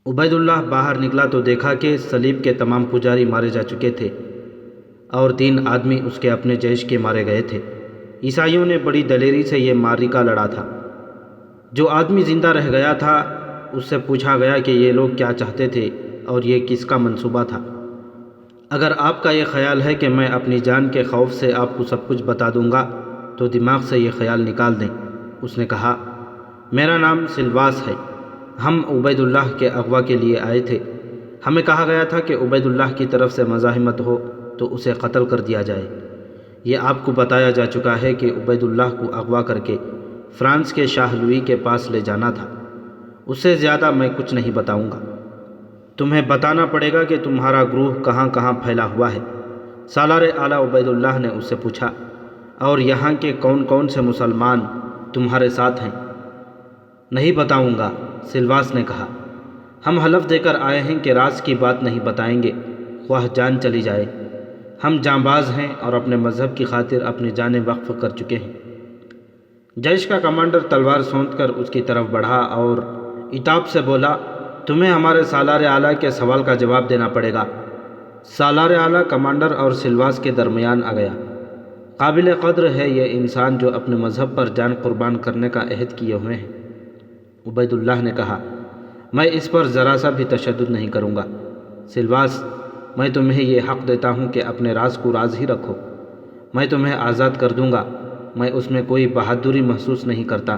عبید اللہ باہر نکلا تو دیکھا کہ صلیب کے تمام پجاری مارے جا چکے تھے اور 3 آدمی اس کے اپنے جیش کے مارے گئے تھے۔ عیسائیوں نے بڑی دلیری سے یہ معرکہ لڑا تھا۔ جو آدمی زندہ رہ گیا تھا اس سے پوچھا گیا کہ یہ لوگ کیا چاہتے تھے اور یہ کس کا منصوبہ تھا۔ اگر آپ کا یہ خیال ہے کہ میں اپنی جان کے خوف سے آپ کو سب کچھ بتا دوں گا تو دماغ سے یہ خیال نکال دیں۔ اس نے کہا، میرا نام سلواس ہے، ہم عبید اللہ کے اغوا کے لیے آئے تھے۔ ہمیں کہا گیا تھا کہ عبید اللہ کی طرف سے مزاحمت ہو تو اسے قتل کر دیا جائے۔ یہ آپ کو بتایا جا چکا ہے کہ عبید اللہ کو اغوا کر کے فرانس کے شاہ لوئی کے پاس لے جانا تھا۔ اس سے زیادہ میں کچھ نہیں بتاؤں گا۔ تمہیں بتانا پڑے گا کہ تمہارا گروہ کہاں کہاں پھیلا ہوا ہے۔ سالار اعلیٰ عبید اللہ نے اس سے پوچھا، اور یہاں کے کون کون سے مسلمان تمہارے ساتھ ہیں؟ نہیں بتاؤں گا، سلواس نے کہا۔ ہم حلف دے کر آئے ہیں کہ راز کی بات نہیں بتائیں گے، خواہ جان چلی جائے۔ ہم جانباز ہیں اور اپنے مذہب کی خاطر اپنی جانیں وقف کر چکے ہیں۔ جیش کا کمانڈر تلوار سونت کر اس کی طرف بڑھا اور عتاب سے بولا، تمہیں ہمارے سالار اعلیٰ کے سوال کا جواب دینا پڑے گا۔ سالار اعلیٰ کمانڈر اور سلواس کے درمیان آ گیا۔ قابل قدر ہے یہ انسان جو اپنے مذہب پر جان قربان کرنے کا عہد کیے ہوئے ہیں۔ عبید اللہ نے کہا، میں اس پر ذرا سا بھی تشدد نہیں کروں گا۔ سلواس، میں تمہیں یہ حق دیتا ہوں کہ اپنے راز کو راز ہی رکھو۔ میں تمہیں آزاد کر دوں گا۔ میں اس میں کوئی بہادری محسوس نہیں کرتا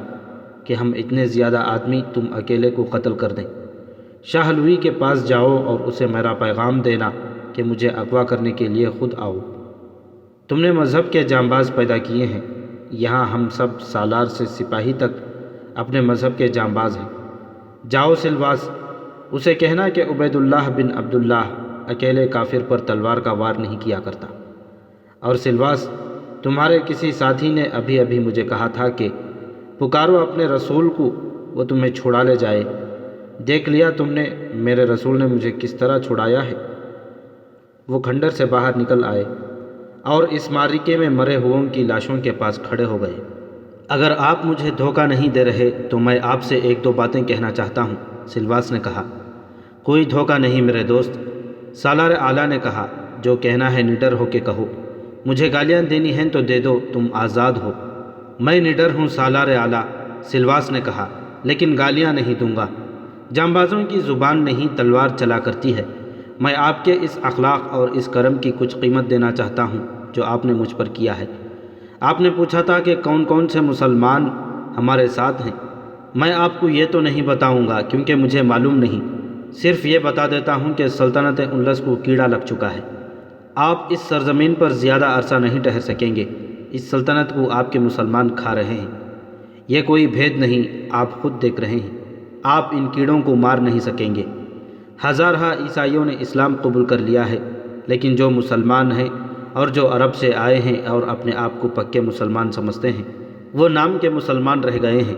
کہ ہم اتنے زیادہ آدمی تم اکیلے کو قتل کر دیں۔ شاہ لوئی کے پاس جاؤ اور اسے میرا پیغام دینا کہ مجھے اغوا کرنے کے لیے خود آؤ۔ تم نے مذہب کے جانباز پیدا کیے ہیں۔ یہاں ہم سب سالار سے سپاہی تک اپنے مذہب کے جانباز ہیں۔ جاؤ سلواس، اسے کہنا کہ عبید اللہ بن عبداللہ اکیلے کافر پر تلوار کا وار نہیں کیا کرتا۔ اور سلواس، تمہارے کسی ساتھی نے ابھی ابھی مجھے کہا تھا کہ پکارو اپنے رسول کو، وہ تمہیں چھڑا لے جائے۔ دیکھ لیا تم نے میرے رسول نے مجھے کس طرح چھڑایا ہے۔ وہ کھنڈر سے باہر نکل آئے اور اس معرکے میں مرے ہوئوں کی لاشوں کے پاس کھڑے ہو گئے۔ اگر آپ مجھے دھوکہ نہیں دے رہے تو میں آپ سے 1-2 باتیں کہنا چاہتا ہوں، سلواس نے کہا۔ کوئی دھوکہ نہیں میرے دوست، سالار اعلیٰ نے کہا، جو کہنا ہے نڈر ہو کے کہو۔ مجھے گالیاں دینی ہیں تو دے دو، تم آزاد ہو۔ میں نڈر ہوں سالار اعلیٰ، سلواس نے کہا، لیکن گالیاں نہیں دوں گا۔ جانبازوں کی زبان نہیں تلوار چلا کرتی ہے۔ میں آپ کے اس اخلاق اور اس کرم کی کچھ قیمت دینا چاہتا ہوں جو آپ نے مجھ پر کیا ہے۔ آپ نے پوچھا تھا کہ کون کون سے مسلمان ہمارے ساتھ ہیں۔ میں آپ کو یہ تو نہیں بتاؤں گا کیونکہ مجھے معلوم نہیں، صرف یہ بتا دیتا ہوں کہ سلطنت اندلس کو کیڑا لگ چکا ہے۔ آپ اس سرزمین پر زیادہ عرصہ نہیں ٹھہر سکیں گے۔ اس سلطنت کو آپ کے مسلمان کھا رہے ہیں۔ یہ کوئی بھید نہیں، آپ خود دیکھ رہے ہیں۔ آپ ان کیڑوں کو مار نہیں سکیں گے۔ ہزارہ عیسائیوں نے اسلام قبول کر لیا ہے، لیکن جو مسلمان ہیں اور جو عرب سے آئے ہیں اور اپنے آپ کو پکے مسلمان سمجھتے ہیں، وہ نام کے مسلمان رہ گئے ہیں۔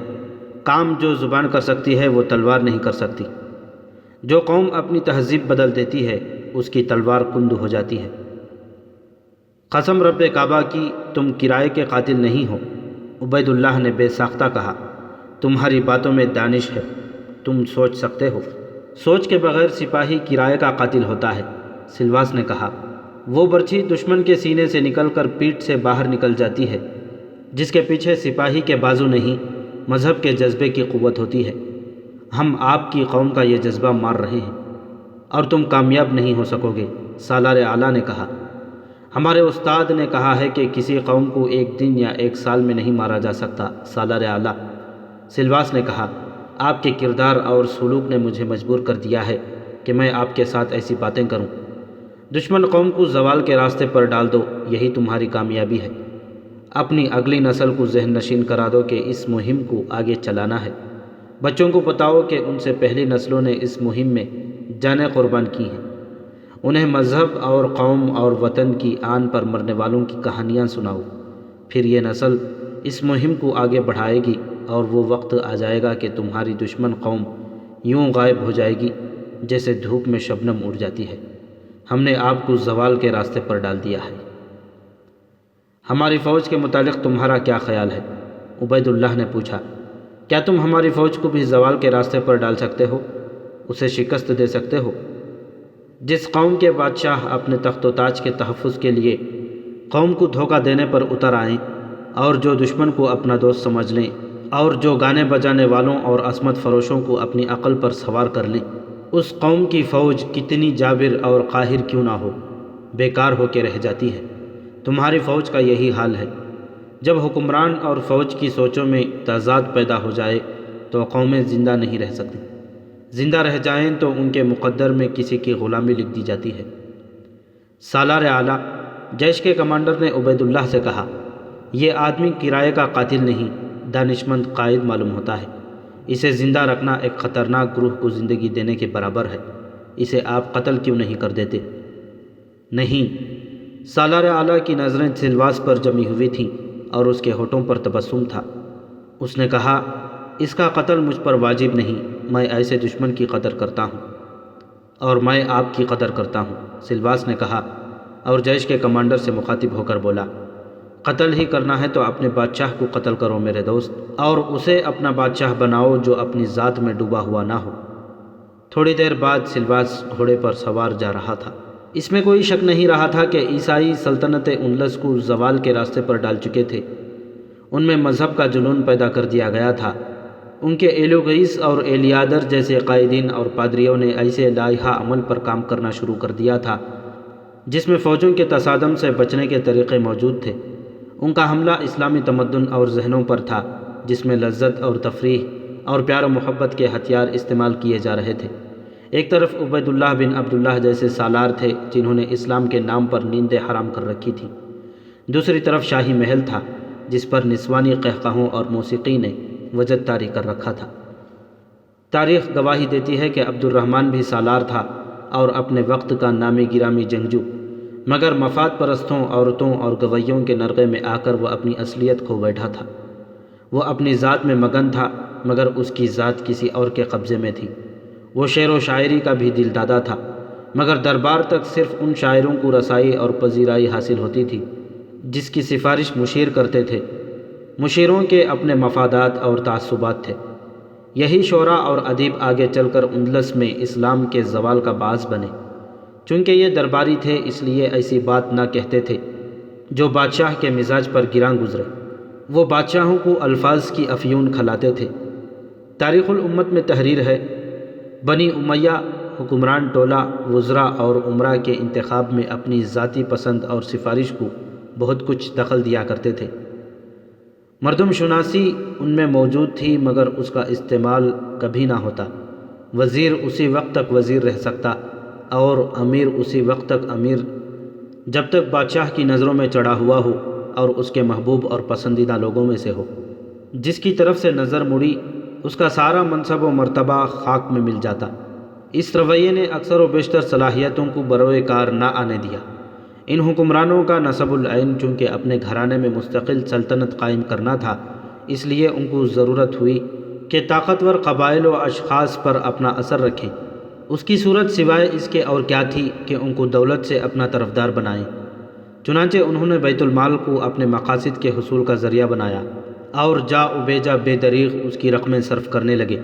کام جو زبان کر سکتی ہے وہ تلوار نہیں کر سکتی۔ جو قوم اپنی تہذیب بدل دیتی ہے اس کی تلوار کند ہو جاتی ہے۔ قسم رب کعبہ کی، تم کرائے کے قاتل نہیں ہو، عبید اللہ نے بے ساختہ کہا۔ تمہاری باتوں میں دانش ہے، تم سوچ سکتے ہو۔ سوچ کے بغیر سپاہی کرائے کا قاتل ہوتا ہے، سلواس نے کہا۔ وہ برچھی دشمن کے سینے سے نکل کر پیٹھ سے باہر نکل جاتی ہے، جس کے پیچھے سپاہی کے بازو نہیں، مذہب کے جذبے کی قوت ہوتی ہے۔ ہم آپ کی قوم کا یہ جذبہ مار رہے ہیں اور تم کامیاب نہیں ہو سکو گے، سالار اعلیٰ نے کہا۔ ہمارے استاد نے کہا ہے کہ کسی قوم کو 1 دن یا 1 سال میں نہیں مارا جا سکتا، سالار اعلیٰ، سلواس نے کہا۔ آپ کے کردار اور سلوک نے مجھے مجبور کر دیا ہے کہ میں آپ کے ساتھ ایسی باتیں کروں۔ دشمن قوم کو زوال کے راستے پر ڈال دو، یہی تمہاری کامیابی ہے۔ اپنی اگلی نسل کو ذہن نشین کرا دو کہ اس مہم کو آگے چلانا ہے۔ بچوں کو بتاؤ کہ ان سے پہلی نسلوں نے اس مہم میں جانیں قربان کی ہیں۔ انہیں مذہب اور قوم اور وطن کی آن پر مرنے والوں کی کہانیاں سناؤ۔ پھر یہ نسل اس مہم کو آگے بڑھائے گی اور وہ وقت آ جائے گا کہ تمہاری دشمن قوم یوں غائب ہو جائے گی جیسے دھوپ میں شبنم اڑ جاتی ہے۔ ہم نے آپ کو زوال کے راستے پر ڈال دیا ہے۔ ہماری فوج کے متعلق تمہارا کیا خیال ہے؟ عبید اللہ نے پوچھا۔ کیا تم ہماری فوج کو بھی زوال کے راستے پر ڈال سکتے ہو؟ اسے شکست دے سکتے ہو؟ جس قوم کے بادشاہ اپنے تخت و تاج کے تحفظ کے لیے قوم کو دھوکہ دینے پر اتر آئیں، اور جو دشمن کو اپنا دوست سمجھ لیں، اور جو گانے بجانے والوں اور عصمت فروشوں کو اپنی عقل پر سوار کر لیں، اس قوم کی فوج کتنی جابر اور قاہر کیوں نہ ہو، بیکار ہو کے رہ جاتی ہے۔ تمہاری فوج کا یہی حال ہے۔ جب حکمران اور فوج کی سوچوں میں تضاد پیدا ہو جائے تو قومیں زندہ نہیں رہ سکتی، زندہ رہ جائیں تو ان کے مقدر میں کسی کی غلامی لکھ دی جاتی ہے۔ سالار اعلیٰ جیش کے کمانڈر نے عبید اللہ سے کہا، یہ آدمی کرائے کا قاتل نہیں، دانشمند قائد معلوم ہوتا ہے۔ اسے زندہ رکھنا ایک خطرناک گروہ کو زندگی دینے کے برابر ہے، اسے آپ قتل کیوں نہیں کر دیتے؟ نہیں۔ سالار اعلیٰ کی نظریں سلواس پر جمی ہوئی تھیں اور اس کے ہونٹوں پر تبسم تھا۔ اس نے کہا، اس کا قتل مجھ پر واجب نہیں، میں ایسے دشمن کی قدر کرتا ہوں، اور میں آپ کی قدر کرتا ہوں، سلواس نے کہا، اور جیش کے کمانڈر سے مخاطب ہو کر بولا، قتل ہی کرنا ہے تو اپنے بادشاہ کو قتل کرو میرے دوست، اور اسے اپنا بادشاہ بناؤ جو اپنی ذات میں ڈوبا ہوا نہ ہو۔ تھوڑی دیر بعد سلواس گھوڑے پر سوار جا رہا تھا۔ اس میں کوئی شک نہیں رہا تھا کہ عیسائی سلطنت اندلس کو زوال کے راستے پر ڈال چکے تھے۔ ان میں مذہب کا جنون پیدا کر دیا گیا تھا۔ ان کے ایلوگئیس اور ایلیادر جیسے قائدین اور پادریوں نے ایسے لائحہ عمل پر کام کرنا شروع کر دیا تھا جس میں فوجوں کے تصادم سے بچنے کے طریقے موجود تھے۔ ان کا حملہ اسلامی تمدن اور ذہنوں پر تھا جس میں لذت اور تفریح اور پیار و محبت کے ہتھیار استعمال کیے جا رہے تھے۔ ایک طرف عبید اللہ بن عبداللہ جیسے سالار تھے جنہوں نے اسلام کے نام پر نیندیں حرام کر رکھی تھیں، دوسری طرف شاہی محل تھا جس پر نسوانی قہقہوں اور موسیقی نے وجد طاری کر رکھا تھا۔ تاریخ گواہی دیتی ہے کہ عبد الرحمن بھی سالار تھا اور اپنے وقت کا نامی گرامی جنگجو، مگر مفاد پرستوں، عورتوں اور گویوں کے نرغے میں آ کر وہ اپنی اصلیت کھو بیٹھا تھا۔ وہ اپنی ذات میں مگن تھا مگر اس کی ذات کسی اور کے قبضے میں تھی۔ وہ شعر و شاعری کا بھی دل دادا تھا مگر دربار تک صرف ان شاعروں کو رسائی اور پذیرائی حاصل ہوتی تھی جس کی سفارش مشیر کرتے تھے۔ مشیروں کے اپنے مفادات اور تعصبات تھے۔ یہی شعراء اور ادیب آگے چل کر اندلس میں اسلام کے زوال کا باعث بنے۔ چونکہ یہ درباری تھے اس لیے ایسی بات نہ کہتے تھے جو بادشاہ کے مزاج پر گراں گزرے۔ وہ بادشاہوں کو الفاظ کی افیون کھلاتے تھے۔ تاریخ الامت میں تحریر ہے، بنی امیہ حکمران ٹولہ وزراء اور امراء کے انتخاب میں اپنی ذاتی پسند اور سفارش کو بہت کچھ دخل دیا کرتے تھے۔ مردم شناسی ان میں موجود تھی مگر اس کا استعمال کبھی نہ ہوتا۔ وزیر اسی وقت تک وزیر رہ سکتا اور امیر اسی وقت تک امیر جب تک بادشاہ کی نظروں میں چڑھا ہوا ہو اور اس کے محبوب اور پسندیدہ لوگوں میں سے ہو۔ جس کی طرف سے نظر مڑی اس کا سارا منصب و مرتبہ خاک میں مل جاتا۔ اس رویے نے اکثر و بیشتر صلاحیتوں کو بروئے کار نہ آنے دیا۔ ان حکمرانوں کا نسب العین چونکہ اپنے گھرانے میں مستقل سلطنت قائم کرنا تھا، اس لیے ان کو ضرورت ہوئی کہ طاقتور قبائل و اشخاص پر اپنا اثر رکھیں۔ اس کی صورت سوائے اس کے اور کیا تھی کہ ان کو دولت سے اپنا طرفدار بنائیں۔ چنانچہ انہوں نے بیت المال کو اپنے مقاصد کے حصول کا ذریعہ بنایا اور جا و بیجا بے دریغ اس کی رقمیں صرف کرنے لگے۔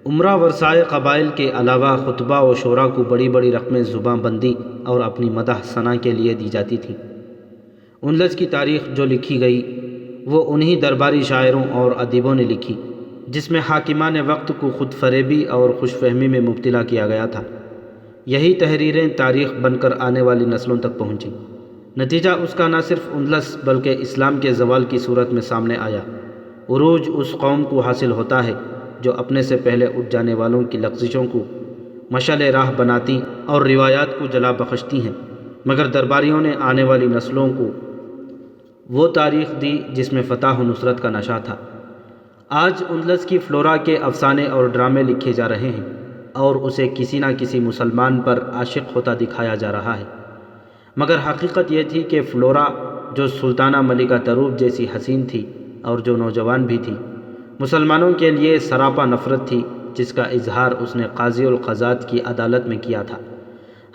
امراء ورثائے قبائل کے علاوہ خطبہ و شعراء کو بڑی بڑی رقمیں زباں بندی اور اپنی مدح ثنا کے لیے دی جاتی تھیں۔ اندلس کی تاریخ جو لکھی گئی وہ انہی درباری شاعروں اور ادیبوں نے لکھی جس میں حاکمان وقت کو خود فریبی اور خوش فہمی میں مبتلا کیا گیا تھا۔ یہی تحریریں تاریخ بن کر آنے والی نسلوں تک پہنچیں۔ نتیجہ اس کا نہ صرف اندلس بلکہ اسلام کے زوال کی صورت میں سامنے آیا۔ عروج اس قوم کو حاصل ہوتا ہے جو اپنے سے پہلے اٹھ جانے والوں کی لغزشوں کو مشعل راہ بناتی اور روایات کو جلا بخشتی ہیں، مگر درباریوں نے آنے والی نسلوں کو وہ تاریخ دی جس میں فتح و نصرت کا نشہ تھا۔ آج اندلس کی فلورا کے افسانے اور ڈرامے لکھے جا رہے ہیں اور اسے کسی نہ کسی مسلمان پر عاشق ہوتا دکھایا جا رہا ہے، مگر حقیقت یہ تھی کہ فلورا جو سلطانہ ملکہ تروب جیسی حسین تھی اور جو نوجوان بھی تھی، مسلمانوں کے لیے سراپا نفرت تھی جس کا اظہار اس نے قاضی القضات کی عدالت میں کیا تھا۔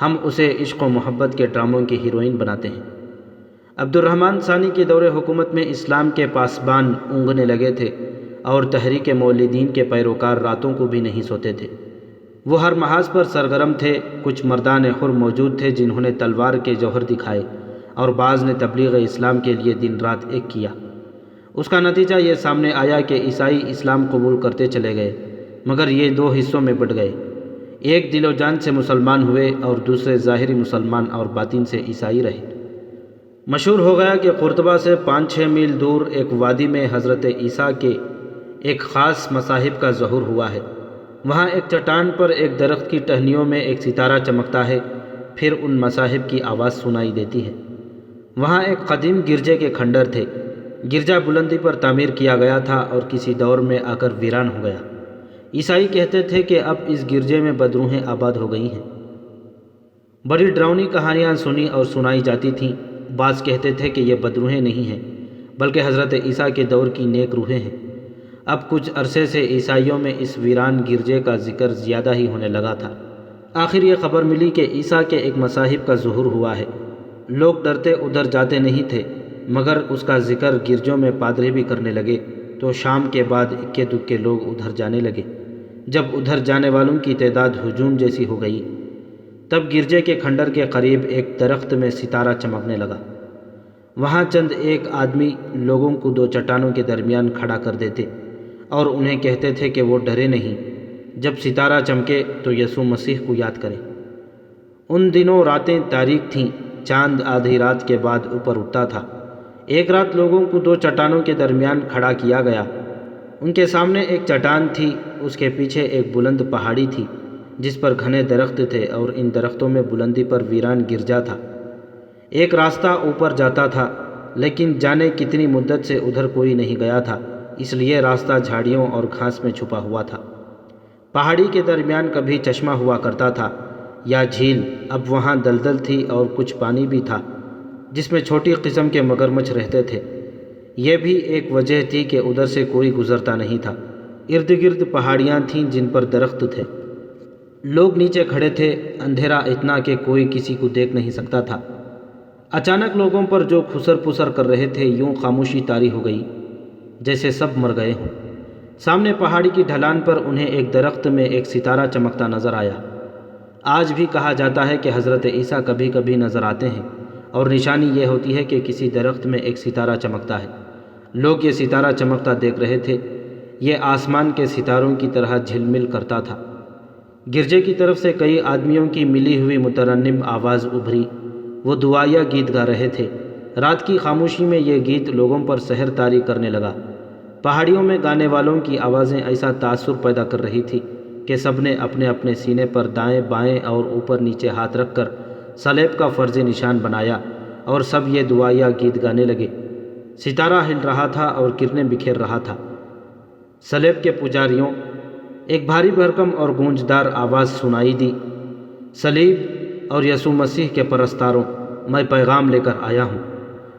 ہم اسے عشق و محبت کے ڈراموں کی ہیروئن بناتے ہیں۔ عبد الرحمن ثانی کے دور حکومت میں اسلام کے پاسبان اونگنے لگے تھے اور تحریک مولدین کے پیروکار راتوں کو بھی نہیں سوتے تھے۔ وہ ہر محاذ پر سرگرم تھے۔ کچھ مردان حر موجود تھے جنہوں نے تلوار کے جوہر دکھائے اور بعض نے تبلیغ اسلام کے لیے دن رات ایک کیا۔ اس کا نتیجہ یہ سامنے آیا کہ عیسائی اسلام قبول کرتے چلے گئے، مگر یہ دو حصوں میں بٹ گئے۔ ایک دل و جان سے مسلمان ہوئے اور دوسرے ظاہری مسلمان اور باطن سے عیسائی رہے۔ مشہور ہو گیا کہ قرطبہ سے 5-6 میل دور ایک وادی میں حضرت عیسیٰ کے ایک خاص مصاحب کا ظہور ہوا ہے۔ وہاں ایک چٹان پر ایک درخت کی ٹہنیوں میں ایک ستارہ چمکتا ہے، پھر ان مصاحب کی آواز سنائی دیتی ہے۔ وہاں ایک قدیم گرجے کے کھنڈر تھے۔ گرجا بلندی پر تعمیر کیا گیا تھا اور کسی دور میں آ کر ویران ہو گیا۔ عیسائی کہتے تھے کہ اب اس گرجے میں بدروحیں آباد ہو گئی ہیں۔ بڑی ڈراؤنی کہانیاں سنی اور سنائی جاتی تھیں۔ بعض کہتے تھے کہ یہ بدروحیں نہیں ہیں بلکہ حضرت عیسیٰ کے دور کی نیک روحیں ہیں۔ اب کچھ عرصے سے عیسائیوں میں اس ویران گرجے کا ذکر زیادہ ہی ہونے لگا تھا۔ آخر یہ خبر ملی کہ عیسیٰ کے ایک مصاحب کا ظہور ہوا ہے۔ لوگ ڈرتے ادھر جاتے نہیں تھے، مگر اس کا ذکر گرجوں میں پادری بھی کرنے لگے تو شام کے بعد اکے دکے لوگ ادھر جانے لگے۔ جب ادھر جانے والوں کی تعداد ہجوم جیسی ہو گئی، تب گرجے کے کھنڈر کے قریب ایک درخت میں ستارہ چمکنے لگا۔ وہاں چند ایک آدمی لوگوں کو دو چٹانوں کے درمیان کھڑا کر دیتے اور انہیں کہتے تھے کہ وہ ڈرے نہیں، جب ستارہ چمکے تو یسوع مسیح کو یاد کریں۔ ان دنوں راتیں تاریک تھیں، چاند آدھی رات کے بعد اوپر اٹھتا تھا۔ ایک رات لوگوں کو دو چٹانوں کے درمیان کھڑا کیا گیا۔ ان کے سامنے ایک چٹان تھی، اس کے پیچھے ایک بلند پہاڑی تھی جس پر گھنے درخت تھے اور ان درختوں میں بلندی پر ویران گرجا تھا۔ ایک راستہ اوپر جاتا تھا، لیکن جانے کتنی مدت سے ادھر کوئی نہیں گیا تھا، اس لیے راستہ جھاڑیوں اور گھاس میں چھپا ہوا تھا۔ پہاڑی کے درمیان کبھی چشمہ ہوا کرتا تھا یا جھیل، اب وہاں دلدل تھی اور کچھ پانی بھی تھا جس میں چھوٹی قسم کے مگرمچھ رہتے تھے۔ یہ بھی ایک وجہ تھی کہ ادھر سے کوئی گزرتا نہیں تھا۔ ارد گرد پہاڑیاں تھیں جن پر درخت تھے۔ لوگ نیچے کھڑے تھے، اندھیرا اتنا کہ کوئی کسی کو دیکھ نہیں سکتا تھا۔ اچانک لوگوں پر جو کھسر پسر کر رہے تھے یوں خاموشی طاری ہو گئی جیسے سب مر گئے ہوں۔ سامنے پہاڑی کی ڈھلان پر انہیں ایک درخت میں ایک ستارہ چمکتا نظر آیا۔ آج بھی کہا جاتا ہے کہ حضرت عیسیٰ کبھی کبھی نظر آتے ہیں اور نشانی یہ ہوتی ہے کہ کسی درخت میں ایک ستارہ چمکتا ہے۔ لوگ یہ ستارہ چمکتا دیکھ رہے تھے۔ یہ آسمان کے ستاروں کی طرح جھلمل کرتا تھا۔ گرجے کی طرف سے کئی آدمیوں کی ملی ہوئی مترنم آواز ابھری۔ وہ دعائیا گیت گا رہے تھے۔ رات کی خاموشی میں یہ گیت لوگوں پر سحر طاری کرنے لگا۔ پہاڑیوں میں گانے والوں کی آوازیں ایسا تاثر پیدا کر رہی تھی کہ سب نے اپنے اپنے سینے پر دائیں بائیں اور اوپر نیچے ہاتھ رکھ کر صلیب کا فرض نشان بنایا اور سب یہ دعائیا گیت گانے لگے۔ ستارہ ہل رہا تھا اور کرنیں بکھیر رہا تھا۔ صلیب کے پجاریوں، ایک بھاری بھرکم اور گونجدار آواز سنائی دی، صلیب اور یسوع مسیح کے پرستاروں، میں پیغام لے کر آیا ہوں۔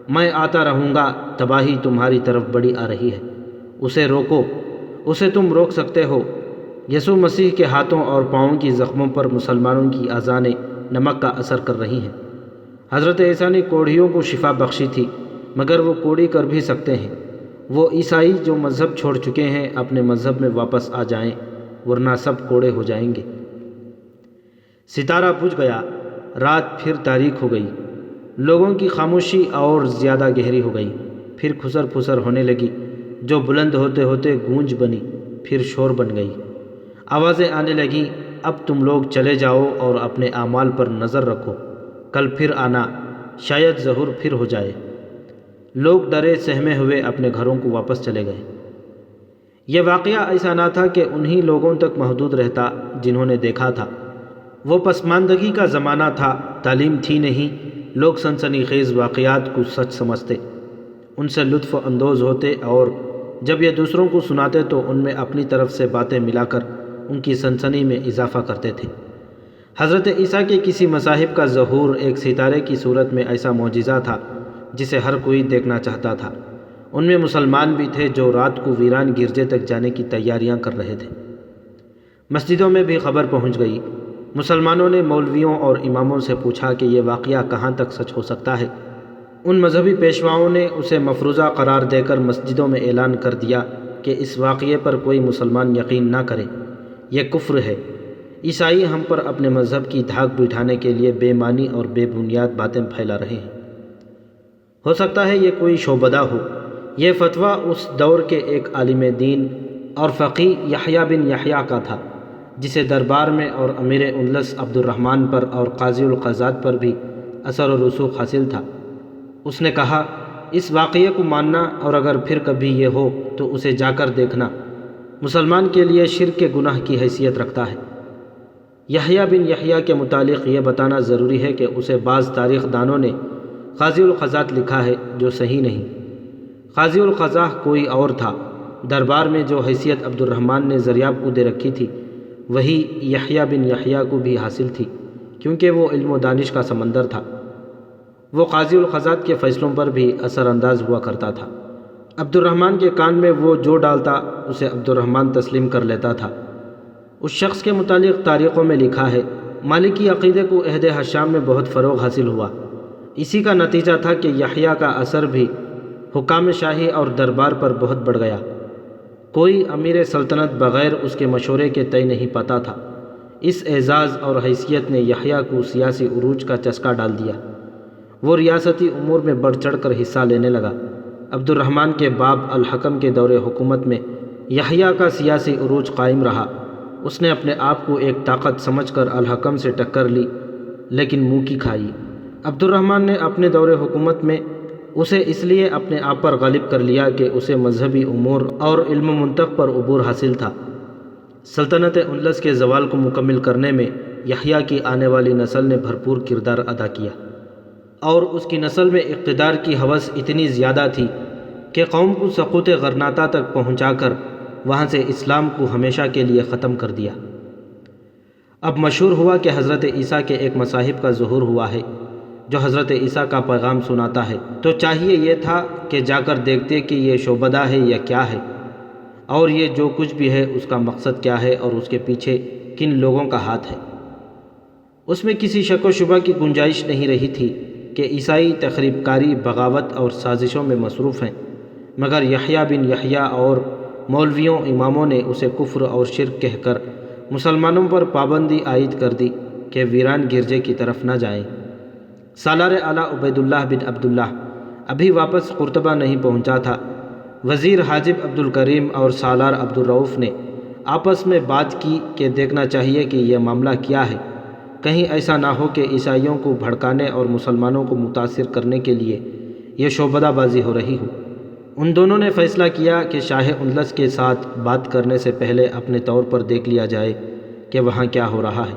میں آتا رہوں گا، تباہی تمہاری طرف بڑی آ رہی ہے، اسے روکو، اسے تم روک سکتے ہو۔ یسوع مسیح کے ہاتھوں اور پاؤں کی زخموں پر مسلمانوں کی اذانیں نمک کا اثر کر رہی ہیں۔ حضرت عیسیٰ نے کوڑھیوں کو شفا بخشی تھی، مگر وہ کوڑھی کر بھی سکتے ہیں۔ وہ عیسائی جو مذہب چھوڑ چکے ہیں اپنے مذہب میں واپس آ جائیں، ورنہ سب کوڑے ہو جائیں گے۔ ستارہ بجھ گیا، رات پھر تاریک ہو گئی۔ لوگوں کی خاموشی اور زیادہ گہری ہو گئی، پھر کھسر پھسر ہونے لگی، جو بلند ہوتے ہوتے گونج بنی، پھر شور بن گئی۔ آوازیں آنے لگیں، اب تم لوگ چلے جاؤ اور اپنے اعمال پر نظر رکھو، کل پھر آنا، شاید ظہور پھر ہو جائے۔ لوگ ڈرے سہمے ہوئے اپنے گھروں کو واپس چلے گئے۔ یہ واقعہ ایسا نہ تھا کہ انہی لوگوں تک محدود رہتا جنہوں نے دیکھا تھا۔ وہ پسماندگی کا زمانہ تھا، تعلیم تھی نہیں، لوگ سنسنی خیز واقعات کو سچ سمجھتے، ان سے لطف اندوز ہوتے اور جب یہ دوسروں کو سناتے تو ان میں اپنی طرف سے باتیں ملا کر ان کی سنسنی میں اضافہ کرتے تھے۔ حضرت عیسیٰ کے کسی مصاحب کا ظہور ایک ستارے کی صورت میں ایسا معجزہ تھا جسے ہر کوئی دیکھنا چاہتا تھا۔ ان میں مسلمان بھی تھے جو رات کو ویران گرجے تک جانے کی تیاریاں کر رہے تھے۔ مسجدوں میں بھی خبر پہنچ گئی۔ مسلمانوں نے مولویوں اور اماموں سے پوچھا کہ یہ واقعہ کہاں تک سچ ہو سکتا ہے۔ ان مذہبی پیشواؤں نے اسے مفروضہ قرار دے کر مسجدوں میں اعلان کر دیا کہ اس واقعے پر کوئی مسلمان یقین نہ کرے، یہ کفر ہے۔ عیسائی ہم پر اپنے مذہب کی دھاک بٹھانے کے لیے بے معنی اور بے بنیاد باتیں پھیلا رہے ہیں۔ ہو سکتا ہے یہ کوئی شعبدہ ہو۔ یہ فتویٰ اس دور کے ایک عالم دین اور فقیہ یحییٰ بن یحییٰ کا تھا، جسے دربار میں اور امیر اندلس عبد الرحمن پر اور قاضی القضات پر بھی اثر و رسوخ حاصل تھا۔ اس نے کہا، اس واقعے کو ماننا اور اگر پھر کبھی یہ ہو تو اسے جا کر دیکھنا مسلمان کے لیے شرک کے گناہ کی حیثیت رکھتا ہے۔ یحییٰ بن یحییٰ کے متعلق یہ بتانا ضروری ہے کہ اسے بعض تاریخ دانوں نے قاضی القضات لکھا ہے، جو صحیح نہیں۔ قاضی القضاء کوئی اور تھا۔ دربار میں جو حیثیت عبد الرحمن نے زریاب کو دے رکھی تھی وہی یحییٰ بن یحییٰ کو بھی حاصل تھی، کیونکہ وہ علم و دانش کا سمندر تھا۔ وہ قاضی القضات کے فیصلوں پر بھی اثر انداز ہوا کرتا تھا۔ عبد الرحمن کے کان میں وہ جو ڈالتا اسے عبد الرحمن تسلیم کر لیتا تھا۔ اس شخص کے متعلق تاریخوں میں لکھا ہے، مالکی عقیدے کو عہد حشام میں بہت فروغ حاصل ہوا۔ اسی کا نتیجہ تھا کہ یحییٰ کا اثر بھی حکام شاہی اور دربار پر بہت بڑھ گیا۔ کوئی امیر سلطنت بغیر اس کے مشورے کے طے نہیں پاتا تھا۔ اس اعزاز اور حیثیت نے یحییٰ کو سیاسی عروج کا چسکا ڈال دیا۔ وہ ریاستی امور میں بڑھ چڑھ کر حصہ لینے لگا۔ عبد الرحمن کے باپ الحکم کے دور حکومت میں یحییٰ کا سیاسی عروج قائم رہا۔ اس نے اپنے آپ کو ایک طاقت سمجھ کر الحکم سے ٹکر لی، لیکن منہ کی کھائی۔ عبد الرحمن نے اپنے دور حکومت میں اسے اس لیے اپنے آپ پر غالب کر لیا کہ اسے مذہبی امور اور علم منطق پر عبور حاصل تھا۔ سلطنت اندلس کے زوال کو مکمل کرنے میں یحییٰ کی آنے والی نسل نے بھرپور کردار ادا کیا، اور اس کی نسل میں اقتدار کی ہوس اتنی زیادہ تھی کہ قوم کو سقوط غرناطہ تک پہنچا کر وہاں سے اسلام کو ہمیشہ کے لیے ختم کر دیا۔ اب مشہور ہوا کہ حضرت عیسیٰ کے ایک مصاحب کا ظہور ہوا ہے جو حضرت عیسیٰ کا پیغام سناتا ہے، تو چاہیے یہ تھا کہ جا کر دیکھتے کہ یہ شعبدہ ہے یا کیا ہے، اور یہ جو کچھ بھی ہے اس کا مقصد کیا ہے اور اس کے پیچھے کن لوگوں کا ہاتھ ہے۔ اس میں کسی شک و شبہ کی گنجائش نہیں رہی تھی کہ عیسائی تخریب کاری، بغاوت اور سازشوں میں مصروف ہیں، مگر یحییٰ بن یحییٰ اور مولویوں اماموں نے اسے کفر اور شرک کہہ کر مسلمانوں پر پابندی عائد کر دی کہ ویران گرجے کی طرف نہ جائیں۔ سالار اعلیٰ عبید اللہ بن عبداللہ ابھی واپس قرطبہ نہیں پہنچا تھا۔ وزیر حاجب عبد الکریم اور سالار عبد الرؤف نے آپس میں بات کی کہ دیکھنا چاہیے کہ یہ معاملہ کیا ہے، کہیں ایسا نہ ہو کہ عیسائیوں کو بھڑکانے اور مسلمانوں کو متاثر کرنے کے لیے یہ شعبدہ بازی ہو رہی ہو۔ ان دونوں نے فیصلہ کیا کہ شاہ اندلس کے ساتھ بات کرنے سے پہلے اپنے طور پر دیکھ لیا جائے کہ وہاں کیا ہو رہا ہے۔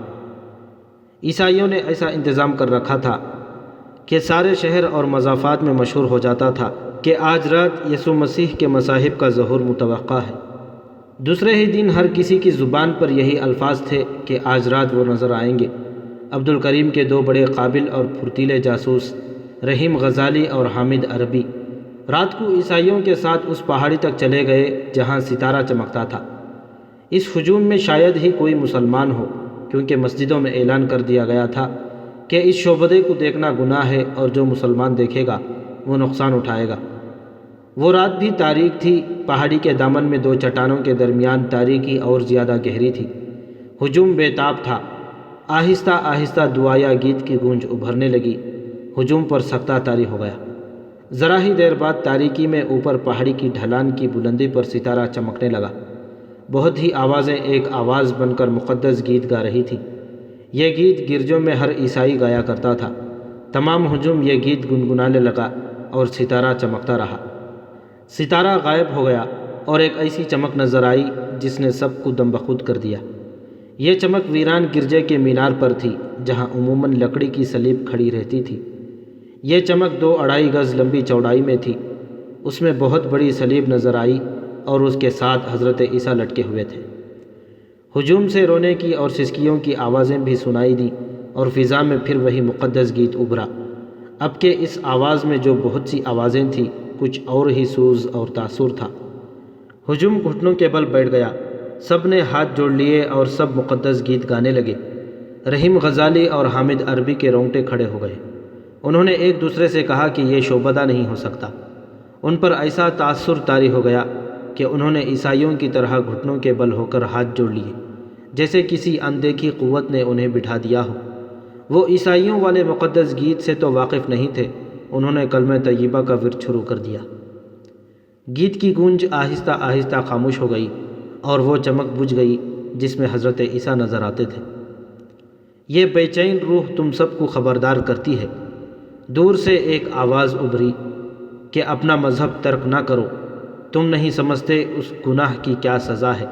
عیسائیوں نے ایسا انتظام کر رکھا تھا کہ سارے شہر اور مضافات میں مشہور ہو جاتا تھا کہ آج رات یسوع مسیح کے مصاحب کا ظہور متوقع ہے۔ دوسرے ہی دن ہر کسی کی زبان پر یہی الفاظ تھے کہ آج رات وہ نظر آئیں گے۔ عبد الکریم کے دو بڑے قابل اور پھرتیلے جاسوس رحیم غزالی اور حامد عربی رات کو عیسائیوں کے ساتھ اس پہاڑی تک چلے گئے جہاں ستارہ چمکتا تھا۔ اس ہجوم میں شاید ہی کوئی مسلمان ہو، کیونکہ مسجدوں میں اعلان کر دیا گیا تھا کہ اس شعبدے کو دیکھنا گناہ ہے اور جو مسلمان دیکھے گا وہ نقصان اٹھائے گا۔ وہ رات بھی تاریک تھی۔ پہاڑی کے دامن میں دو چٹانوں کے درمیان تاریکی اور زیادہ گہری تھی۔ ہجوم بے تاب تھا۔ آہستہ آہستہ دعایا گیت کی گونج ابھرنے لگی۔ ہجوم پر سختہ طاری ہو گیا۔ ذرا ہی دیر بعد تاریکی میں اوپر پہاڑی کی ڈھلان کی بلندی پر ستارہ چمکنے لگا۔ بہت ہی آوازیں ایک آواز بن کر مقدس گیت گا رہی تھیں۔ یہ گیت گرجوں میں ہر عیسائی گایا کرتا تھا۔ تمام ہجوم یہ گیت گنگنانے لگا اور ستارہ چمکتا رہا۔ ستارہ غائب ہو گیا اور ایک ایسی چمک نظر آئی جس نے سب کو دم بخود کر دیا۔ یہ چمک ویران گرجے کے مینار پر تھی، جہاں عموماً لکڑی کی سلیب کھڑی رہتی تھی۔ یہ چمک 2-2.5 گز لمبی چوڑائی میں تھی۔ اس میں بہت بڑی سلیب نظر آئی اور اس کے ساتھ حضرت عیسیٰ لٹکے ہوئے تھے۔ ہجوم سے رونے کی اور سسکیوں کی آوازیں بھی سنائی دیں اور فضا میں پھر وہی مقدس گیت ابھرا۔ اب کہ اس آواز میں جو بہت سی آوازیں تھیں، کچھ اور ہی سوز اور تاثر تھا۔ ہجوم گھٹنوں کے بل بیٹھ گیا۔ سب نے ہاتھ جوڑ لیے اور سب مقدس گیت گانے لگے۔ رحیم غزالی اور حامد عربی کے رونگٹے کھڑے ہو گئے۔ انہوں نے ایک دوسرے سے کہا کہ یہ شعبدہ نہیں ہو سکتا۔ ان پر ایسا تاثر طاری ہو گیا کہ انہوں نے عیسائیوں کی طرح گھٹنوں کے بل ہو کر ہاتھ جوڑ لیے۔ جیسے کسی اندیکھی قوت نے انہیں بٹھا دیا ہو۔ وہ عیسائیوں والے مقدس گیت سے تو واقف نہیں تھے، انہوں نے کلمہ طیبہ کا ورد شروع کر دیا۔ گیت کی گونج آہستہ آہستہ خاموش ہو گئی اور وہ چمک بجھ گئی جس میں حضرت عیسیٰ نظر آتے تھے۔ یہ بے چین روح تم سب کو خبردار کرتی ہے۔ دور سے ایک آواز ابھری کہ اپنا مذہب ترک نہ کرو، تم نہیں سمجھتے اس گناہ کی کیا سزا ہے۔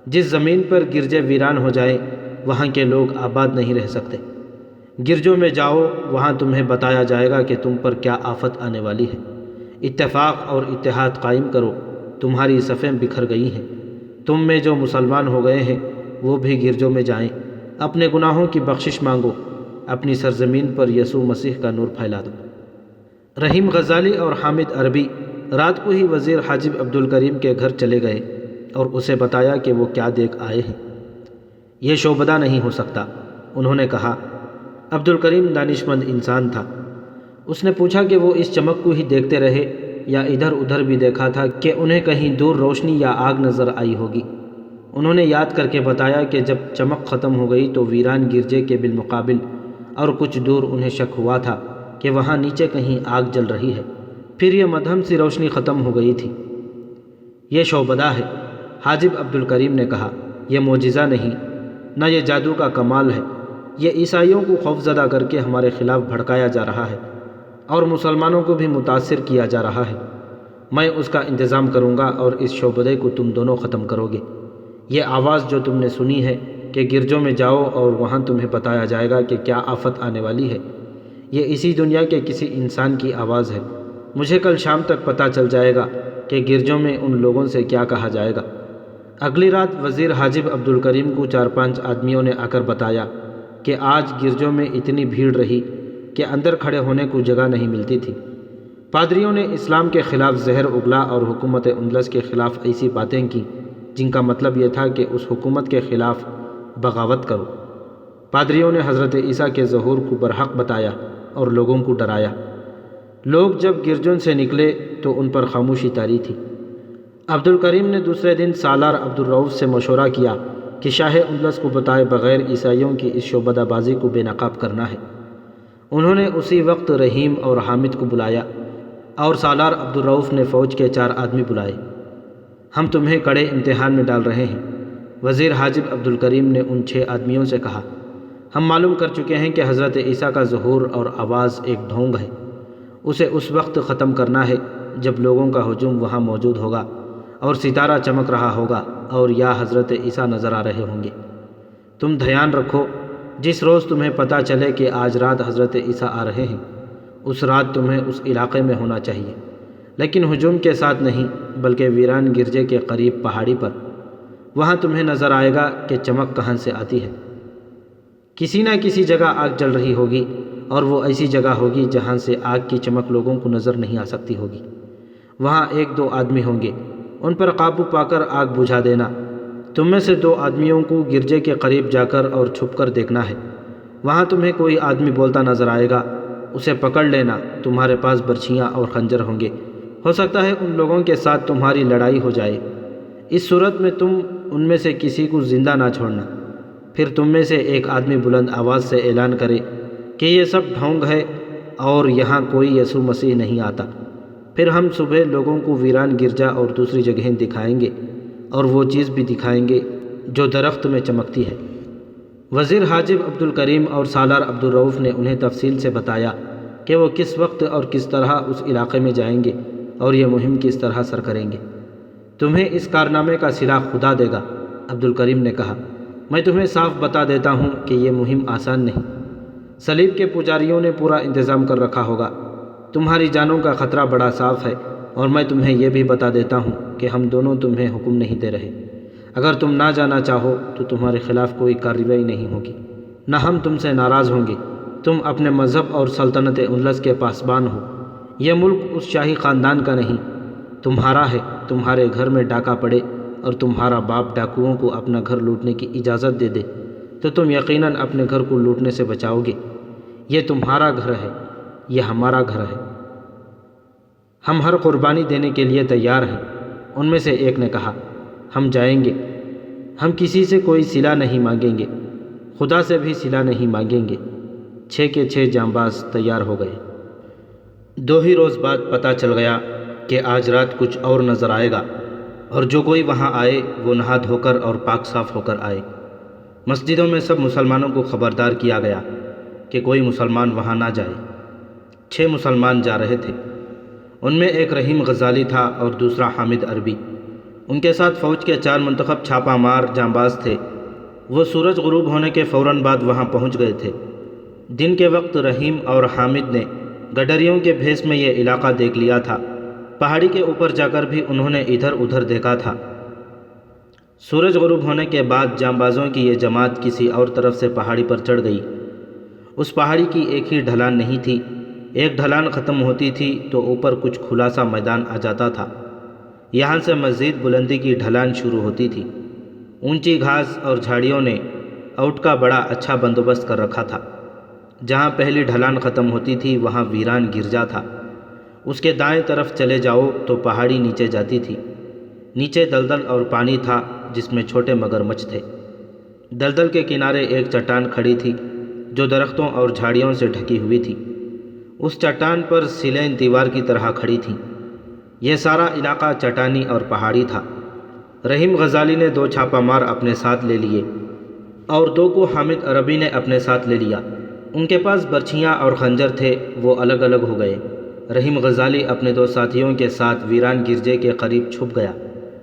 جس زمین پر گرجے ویران ہو جائیں وہاں کے لوگ آباد نہیں رہ سکتے۔ گرجوں میں جاؤ، وہاں تمہیں بتایا جائے گا کہ تم پر کیا آفت آنے والی ہے۔ اتفاق اور اتحاد قائم کرو، تمہاری صفیں بکھر گئی ہیں۔ تم میں جو مسلمان ہو گئے ہیں وہ بھی گرجوں میں جائیں، اپنے گناہوں کی بخشش مانگو، اپنی سرزمین پر یسوع مسیح کا نور پھیلا دو۔ رحیم غزالی اور حامد عربی رات کو ہی وزیر حاجب عبدالکریم کے گھر چلے گئے اور اسے بتایا کہ وہ کیا دیکھ آئے ہیں۔ یہ شعبدہ نہیں ہو سکتا، انہوں نے کہا۔ عبدالکریم دانشمند انسان تھا۔ اس نے پوچھا کہ وہ اس چمک کو ہی دیکھتے رہے یا ادھر ادھر بھی دیکھا تھا کہ انہیں کہیں دور روشنی یا آگ نظر آئی ہوگی۔ انہوں نے یاد کر کے بتایا کہ جب چمک ختم ہو گئی تو ویران گرجے کے بالمقابل اور کچھ دور انہیں شک ہوا تھا کہ وہاں نیچے کہیں آگ جل رہی ہے، پھر یہ مدھم سی روشنی ختم ہو گئی تھی۔ یہ شعبدہ ہے، حاجب عبدالکریم نے کہا۔ یہ معجزہ نہیں، نہ یہ جادو کا کمال ہے، یہ عیسائیوں کو خوفزدہ کر کے ہمارے خلاف بھڑکایا جا رہا ہے اور مسلمانوں کو بھی متاثر کیا جا رہا ہے۔ میں اس کا انتظام کروں گا اور اس شعبدے کو تم دونوں ختم کرو گے۔ یہ آواز جو تم نے سنی ہے کہ گرجوں میں جاؤ اور وہاں تمہیں بتایا جائے گا کہ کیا آفت آنے والی ہے، یہ اسی دنیا کے کسی انسان کی آواز ہے۔ مجھے کل شام تک پتہ چل جائے گا کہ گرجوں میں ان لوگوں سے کیا کہا جائے گا۔ اگلی رات وزیر حاجب عبدالکریم کو 4-5 آدمیوں نے آ کر بتایا کہ آج گرجوں میں اتنی بھیڑ رہی کہ اندر کھڑے ہونے کو جگہ نہیں ملتی تھی۔ پادریوں نے اسلام کے خلاف زہر اگلا اور حکومت اندلس کے خلاف ایسی باتیں کی جن کا مطلب یہ تھا کہ اس حکومت کے خلاف بغاوت کرو۔ پادریوں نے حضرت عیسیٰ کے ظہور کو برحق بتایا اور لوگوں کو ڈرایا۔ لوگ جب گرجوں سے نکلے تو ان پر خاموشی طاری تھی۔ عبدالکریم نے دوسرے دن سالار عبدالرؤف سے مشورہ کیا کہ شاہ اندلس کو بتائے بغیر عیسائیوں کی اس شعبدہ بازی کو بے نقاب کرنا ہے۔ انہوں نے اسی وقت رحیم اور حامد کو بلایا اور سالار عبدالرؤف نے فوج کے 4 آدمی بلائے۔ ہم تمہیں کڑے امتحان میں ڈال رہے ہیں، وزیر حاجب عبدالکریم نے ان 6 آدمیوں سے کہا۔ ہم معلوم کر چکے ہیں کہ حضرت عیسیٰ کا ظہور اور آواز ایک ڈھونگ ہے۔ اسے اس وقت ختم کرنا ہے جب لوگوں کا ہجوم وہاں موجود ہوگا اور ستارہ چمک رہا ہوگا اور یا حضرت عیسیٰ نظر آ رہے ہوں گے۔ تم دھیان رکھو، جس روز تمہیں پتہ چلے کہ آج رات حضرت عیسیٰ آ رہے ہیں، اس رات تمہیں اس علاقے میں ہونا چاہیے، لیکن ہجوم کے ساتھ نہیں بلکہ ویران گرجے کے قریب پہاڑی پر۔ وہاں تمہیں نظر آئے گا کہ چمک کہاں سے آتی ہے۔ کسی نہ کسی جگہ آگ جل رہی ہوگی اور وہ ایسی جگہ ہوگی جہاں سے آگ کی چمک لوگوں کو نظر نہیں آ سکتی ہوگی۔ وہاں 1-2 آدمی ہوں گے، ان پر قابو پا کر آگ بجھا دینا۔ تم میں سے 2 آدمیوں کو گرجے کے قریب جا کر اور چھپ کر دیکھنا ہے۔ وہاں تمہیں کوئی آدمی بولتا نظر آئے گا، اسے پکڑ لینا۔ تمہارے پاس برچھیاں اور خنجر ہوں گے، ہو سکتا ہے ان لوگوں کے ساتھ تمہاری لڑائی ہو جائے۔ اس صورت میں تم ان میں سے کسی کو زندہ نہ چھوڑنا۔ پھر تم میں سے ایک آدمی بلند آواز سے اعلان کرے کہ یہ سب ڈھونگ ہے اور یہاں کوئی یسوع مسیح نہیں آتا۔ پھر ہم صبح لوگوں کو ویران گرجا اور دوسری جگہیں دکھائیں گے اور وہ چیز بھی دکھائیں گے جو درخت میں چمکتی ہے۔ وزیر حاجب عبدالکریم اور سالار عبدالرؤف نے انہیں تفصیل سے بتایا کہ وہ کس وقت اور کس طرح اس علاقے میں جائیں گے اور یہ مہم کس طرح سر کریں گے۔ تمہیں اس کارنامے کا صلہ خدا دے گا، عبدالکریم نے کہا۔ میں تمہیں صاف بتا دیتا ہوں کہ یہ مہم آسان نہیں۔ صلیب کے پجاریوں نے پورا انتظام کر رکھا ہوگا۔ تمہاری جانوں کا خطرہ بڑا صاف ہے اور میں تمہیں یہ بھی بتا دیتا ہوں کہ ہم دونوں تمہیں حکم نہیں دے رہے۔ اگر تم نہ جانا چاہو تو تمہارے خلاف کوئی کارروائی نہیں ہوگی، نہ ہم تم سے ناراض ہوں گے۔ تم اپنے مذہب اور سلطنت اندلس کے پاسبان ہو۔ یہ ملک اس شاہی خاندان کا نہیں، تمہارا ہے۔ تمہارے گھر میں ڈاکہ پڑے اور تمہارا باپ ڈاکوؤں کو اپنا گھر لوٹنے کی اجازت دے دے تو تم یقیناً اپنے گھر کو لوٹنے سے بچاؤ گے۔ یہ تمہارا گھر ہے، یہ ہمارا گھر ہے۔ ہم ہر قربانی دینے کے لیے تیار ہیں، ان میں سے ایک نے کہا۔ ہم جائیں گے۔ ہم کسی سے کوئی صلہ نہیں مانگیں گے، خدا سے بھی صلہ نہیں مانگیں گے۔ 6 کے 6 جانباز تیار ہو گئے۔ 2 ہی روز بعد پتہ چل گیا کہ آج رات کچھ اور نظر آئے گا، اور جو کوئی وہاں آئے وہ نہا دھو کر اور پاک صاف ہو کر آئے۔ مسجدوں میں سب مسلمانوں کو خبردار کیا گیا کہ کوئی مسلمان وہاں نہ جائے۔ 6 مسلمان جا رہے تھے، ان میں ایک رحیم غزالی تھا اور دوسرا حامد عربی۔ ان کے ساتھ فوج کے 4 منتخب چھاپہ مار جانباز تھے۔ وہ سورج غروب ہونے کے فوراً بعد وہاں پہنچ گئے تھے۔ دن کے وقت رحیم اور حامد نے گڈریوں کے بھیس میں یہ علاقہ دیکھ لیا تھا۔ پہاڑی کے اوپر جا کر بھی انہوں نے ادھر ادھر دیکھا تھا۔ سورج غروب ہونے کے بعد جانبازوں کی یہ جماعت کسی اور طرف سے پہاڑی پر چڑھ گئی۔ اس پہاڑی کی ایک ہی ڈھلان نہیں تھی، ایک ڈھلان ختم ہوتی تھی تو اوپر کچھ کھلا سا میدان آ جاتا تھا۔ یہاں سے مزید بلندی کی ڈھلان شروع ہوتی تھی۔ اونچی گھاس اور جھاڑیوں نے آؤٹ کا بڑا اچھا بندوبست کر رکھا تھا۔ جہاں پہلی ڈھلان ختم ہوتی تھی وہاں ویران گرجا تھا۔ اس کے دائیں طرف چلے جاؤ تو پہاڑی نیچے جاتی تھی۔ نیچے دلدل اور پانی تھا جس میں چھوٹے مگرمچھ تھے۔ دلدل کے کنارے ایک چٹان کھڑی تھی جو درختوں اور جھاڑیوں سے ڈھکی ہوئی تھی۔ اس چٹان پر سلیں دیوار کی طرح کھڑی تھیں۔ یہ سارا علاقہ چٹانی اور پہاڑی تھا۔ رحیم غزالی نے 2 چھاپہ مار اپنے ساتھ لے لیے اور 2 کو حامد عربی نے اپنے ساتھ لے لیا۔ ان کے پاس برچھیاں اور خنجر تھے، وہ الگ الگ ہو گئے۔ رحیم غزالی اپنے 2 ساتھیوں کے ساتھ ویران گرجے کے قریب چھپ گیا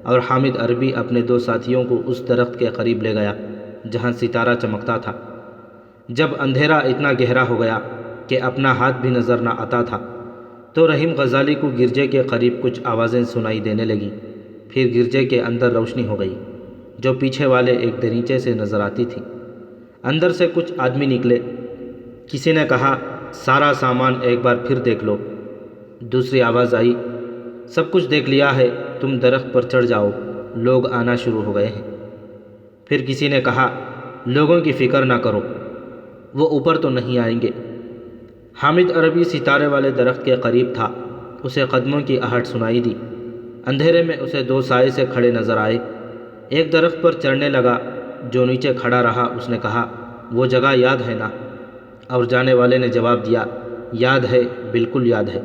اور حامد عربی اپنے 2 ساتھیوں کو اس درخت کے قریب لے گیا جہاں ستارہ چمکتا تھا۔ جب اندھیرا اتنا گہرا ہو گیا کہ اپنا ہاتھ بھی نظر نہ آتا تھا تو رحیم غزالی کو گرجے کے قریب کچھ آوازیں سنائی دینے لگیں۔ پھر گرجے کے اندر روشنی ہو گئی جو پیچھے والے ایک دریچے سے نظر آتی تھی۔ اندر سے کچھ آدمی نکلے۔ کسی نے کہا، سارا سامان ایک بار پھر دیکھ لو۔ دوسری آواز آئی، سب کچھ دیکھ لیا ہے، تم درخت پر چڑھ جاؤ، لوگ آنا شروع ہو گئے ہیں۔ پھر کسی نے کہا، لوگوں کی فکر نہ کرو، وہ اوپر تو نہیں آئیں گے۔ حامد عربی ستارے والے درخت کے قریب تھا، اسے قدموں کی آہٹ سنائی دی۔ اندھیرے میں اسے 2 سائے سے کھڑے نظر آئے۔ ایک درخت پر چڑھنے لگا، جو نیچے کھڑا رہا اس نے کہا، وہ جگہ یاد ہے نا؟ اور جانے والے نے جواب دیا، یاد ہے، بالکل یاد ہے۔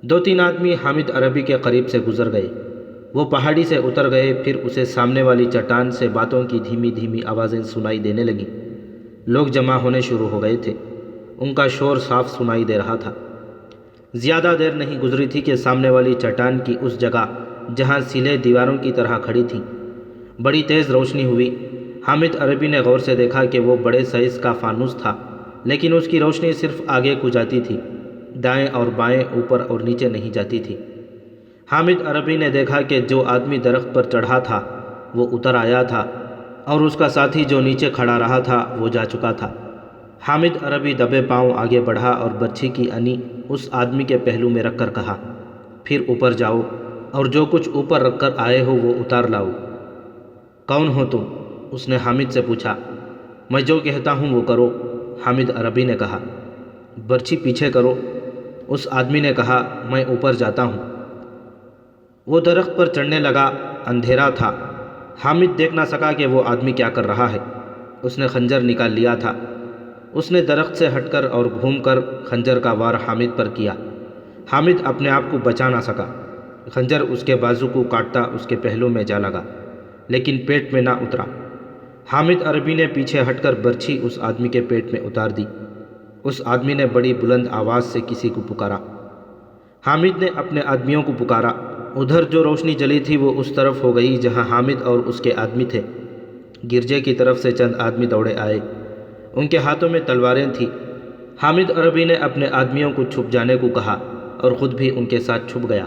2-3 آدمی حامد عربی کے قریب سے گزر گئے۔ وہ پہاڑی سے اتر گئے، پھر اسے سامنے والی چٹان سے باتوں کی دھیمی دھیمی آوازیں سنائی دینے لگیں۔ لوگ جمع ہونے شروع ہو گئے تھے، ان کا شور صاف سنائی دے رہا تھا۔ زیادہ دیر نہیں گزری تھی کہ سامنے والی چٹان کی اس جگہ جہاں سلیں دیواروں کی طرح کھڑی تھیں بڑی تیز روشنی ہوئی۔ حامد عربی نے غور سے دیکھا کہ وہ بڑے سائز کا فانوس تھا، لیکن اس کی روشنی صرف آگے کو جاتی تھی، دائیں اور بائیں، اوپر اور نیچے نہیں جاتی تھی۔ حامد عربی نے دیکھا کہ جو آدمی درخت پر چڑھا تھا وہ اتر آیا تھا اور اس کا ساتھی جو نیچے کھڑا رہا تھا وہ جا چکا تھا۔ حامد عربی دبے پاؤں آگے بڑھا اور برچھی کی انی اس آدمی کے پہلو میں رکھ کر کہا، پھر اوپر جاؤ اور جو کچھ اوپر رکھ کر آئے ہو وہ اتار لاؤ۔ کون ہو تم؟ اس نے حامد سے پوچھا۔ میں جو کہتا ہوں وہ کرو، حامد عربی نے کہا۔ برچھی پیچھے کرو، اس آدمی نے کہا، میں اوپر جاتا ہوں۔ وہ درخت پر چڑھنے لگا۔ اندھیرا تھا، حامد دیکھ نہ سکا کہ وہ آدمی کیا کر رہا ہے۔ اس نے خنجر نکال لیا تھا۔ اس نے درخت سے ہٹ کر اور گھوم کر خنجر کا وار حامد پر کیا۔ حامد اپنے آپ کو بچا نہ سکا۔ خنجر اس کے بازو کو کاٹتا اس کے پہلو میں جا لگا، لیکن پیٹ میں نہ اترا۔ حامد عربی نے پیچھے ہٹ کر برچھی اس آدمی کے پیٹ میں اتار دی۔ اس آدمی نے بڑی بلند آواز سے کسی کو پکارا۔ حامد نے اپنے آدمیوں کو پکارا۔ ادھر جو روشنی جلی تھی وہ اس طرف ہو گئی جہاں حامد اور اس کے آدمی تھے۔ گرجے کی طرف سے چند آدمی دوڑے آئے، ان کے ہاتھوں میں تلواریں تھیں۔ حامد عربی نے اپنے آدمیوں کو چھپ جانے کو کہا اور خود بھی ان کے ساتھ چھپ گیا۔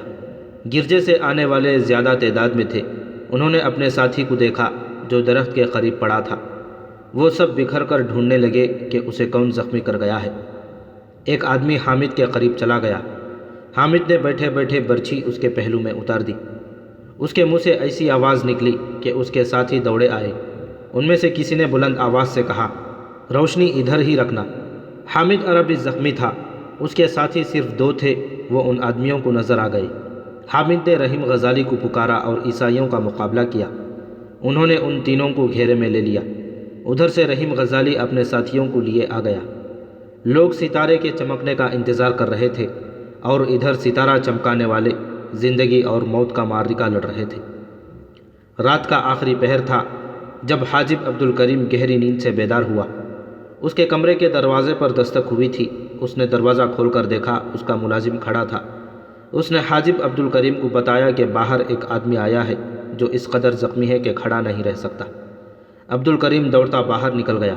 گرجے سے آنے والے زیادہ تعداد میں تھے۔ انہوں نے اپنے ساتھی کو دیکھا جو درخت کے قریب پڑا تھا۔ وہ سب بکھر کر ڈھونڈنے لگے کہ اسے کون زخمی کر گیا ہے۔ ایک آدمی حامد کے قریب چلا گیا۔ حامد نے بیٹھے بیٹھے برچھی اس کے پہلو میں اتار دی۔ اس کے منہ سے ایسی آواز نکلی کہ اس کے ساتھی دوڑے آئے۔ ان میں سے کسی نے بلند آواز سے کہا، روشنی ادھر ہی رکھنا۔ حامد عربی زخمی تھا، اس کے ساتھی صرف 2 تھے، وہ ان آدمیوں کو نظر آ گئے۔ حامد نے رحیم غزالی کو پکارا اور عیسائیوں کا مقابلہ کیا۔ انہوں نے ان تینوں کو گھیرے میں لے لیا۔ ادھر سے رحیم غزالی اپنے ساتھیوں کو لیے آ گیا۔ لوگ ستارے کے چمکنے کا انتظار کر رہے تھے اور ادھر ستارہ چمکانے والے زندگی اور موت کا معرکہ لڑ رہے تھے۔ رات کا آخری پہر تھا جب حاجب عبدالکریم گہری نیند سے بیدار ہوا۔ اس کے کمرے کے دروازے پر دستک ہوئی تھی۔ اس نے دروازہ کھول کر دیکھا، اس کا ملازم کھڑا تھا۔ اس نے حاجب عبدالکریم کو بتایا کہ باہر ایک آدمی آیا ہے جو اس قدر زخمی ہے کہ کھڑا نہیں رہ سکتا۔ عبدالکریم دوڑتا باہر نکل گیا۔